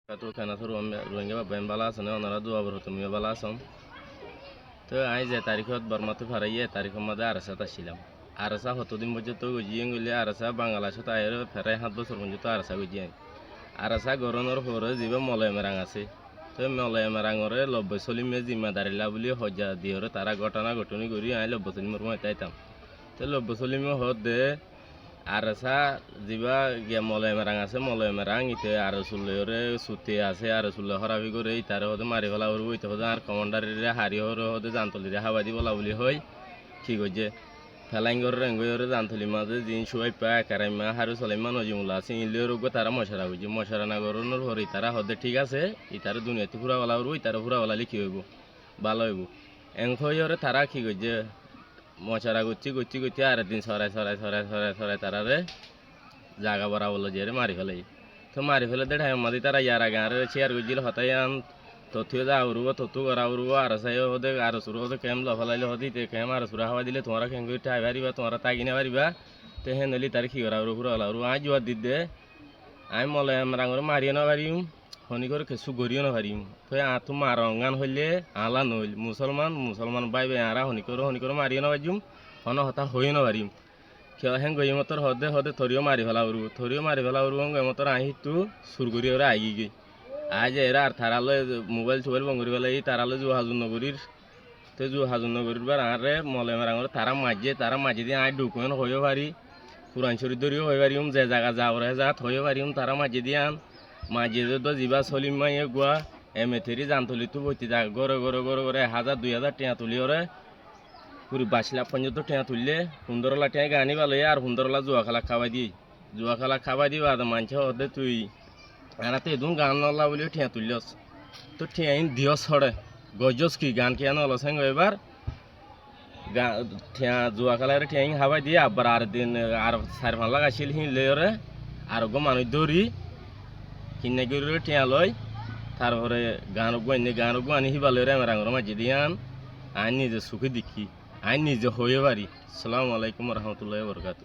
তো কেন তো রোহিঙ্গা বাবা বালা আছে না ওনারা দোয়া বড় তুমি বালা আছম তো আই যে তারিখত বর্মাতে ফারাইয়ে তারিখের মধ্যে আরসাত আসছিলাম আরসা হতদিন পর্যন্ত গজিয়ে গেলে আরসা বাংলাদেশত আয়ের ফেরাই 7 বছর পর্যন্ত আরসা গজিয়ে আরসা গরনের পরে যিবা মলয়মেরাং আছে তো মলয়মেরাঙরে লব্বই চলিমে জিম্মাদারিলা বুলি হজ্জা দিহরে তারা ঘটনা ঘটনি করি আই লব্বই চলিমর মই তাইতাম তো লব্বই চলিমে হদ দে আরসা যিবা গিয়া মলয়মেরাং আছে মলয়মেরাং ইতে আরসুল্লরে সুতে আছে আরসুল্ল হরাবি করে ইতারে হদে মারি ফেলা উড়ব ইতে হদে আর কমান্ডারিরে হারি হরে হদে জানতলিরে হাবাদি বলা বলি হয় ঠিক হচ্ছে ফেলাইঙ্গর রেঙ্গরে জানতলি মাঝে জিন শুয়াই পা কারাইমা হারু সলাইমা নজিমুল্লা আছে ইলে রোগ তারা মশারা হইছে মশারা না গরনের হরে তারা হদে ঠিক আছে ইতারে দুনিয়াতে ফুরাওয়ালা উড়ব ইতারে ফুরাওয়ালা লিখি হইব ভালো হইব এংখরে তারা কি করছে মশারা করছি করছি করছি আর দিন সরাই তারারে জাগা বরা বললো যে মারি ফেলাই তো মারি ফেলে দেড় মাদি তারা ইয়ার আগে আর চেয়ার গজিল হতাই আন তথ্য যা উড়ব তথ্য করা উড়ব আর সাই হদে আর সুর হদে কেম লফালাইলে হদি তে কেম আর সুরা হাওয়া দিলে তোমরা কেন করে ঠাই পারিবা তোমরা তাগিনা পারিবা তে হে নলি তার কি করা উড়ব পুরা উড়ব আজ জোয়ার দিত দে আমি মলে রাঙরে মারিয়ে না পারিম হনি করে কিছু গড়িও না পারিম তো আতো মারঙ্গান হইলে আলা নইল মুসলমান বাই বাই আরা হনি করে মারিয়ে না পারিম হন হতা হইও না পারিম হেং গই মতর হদে থরিও মারি ফেলা উড়ব মতর আহি তু সুরগুড়ি ওরা আগি গই আজ এরা আর তারালে মোবাইল টোবাইল বঙ্গুরি ফেলে তারালে জু হাজুর নগরীর তো জু হাজুর নগরীর বার আরে মলে মেরাঙরে তারা মাঝে দিয়ে আই ডকুমেন্ট হইও পারি পুরান শরীর ধরিও হয়ে পারিম যে জায়গা যাওয়ারে যাত হইও পারিম তারা মাঝে দিয়ে আন মাঝে তো যিবা চলিম মাইয়ে গুয়া এমেথেরি জানতলি তো বইতে যা গড়ে 1000 2000 টিয়া তুলি ওরে পুরি 22 লাখ পর্যন্ত টিয়া তুললে 15 লাখ টিয়া গানি ভালো আর 15 লাখ জুয়া খেলা খাওয়াই দিই আর মানছে হদে তুই আনাতে এদুন গান নলা বলে টিয়া তুললস তো টিয়া দিয়স ছড়ে গজস কি গান টিয়া নলস হেঙ্গ এবার টিয়া জুয়া খেলার টিয়া হাবাই দিয়ে আবার আর দিন আর 4-5 লাখ আসিল হিনলে ওরে আর গো মানুষ দৌড়ি কিনে গিয়ে টিয়া লয় তারপরে গান আনি হিবালে আমার আঙুর মাঝে দিয়ে আন নিজে সুখে দেখি আইন নিজে হয়ে পারি। আসসালামু আলাইকুম রহমতুল্লাহ বরকাত।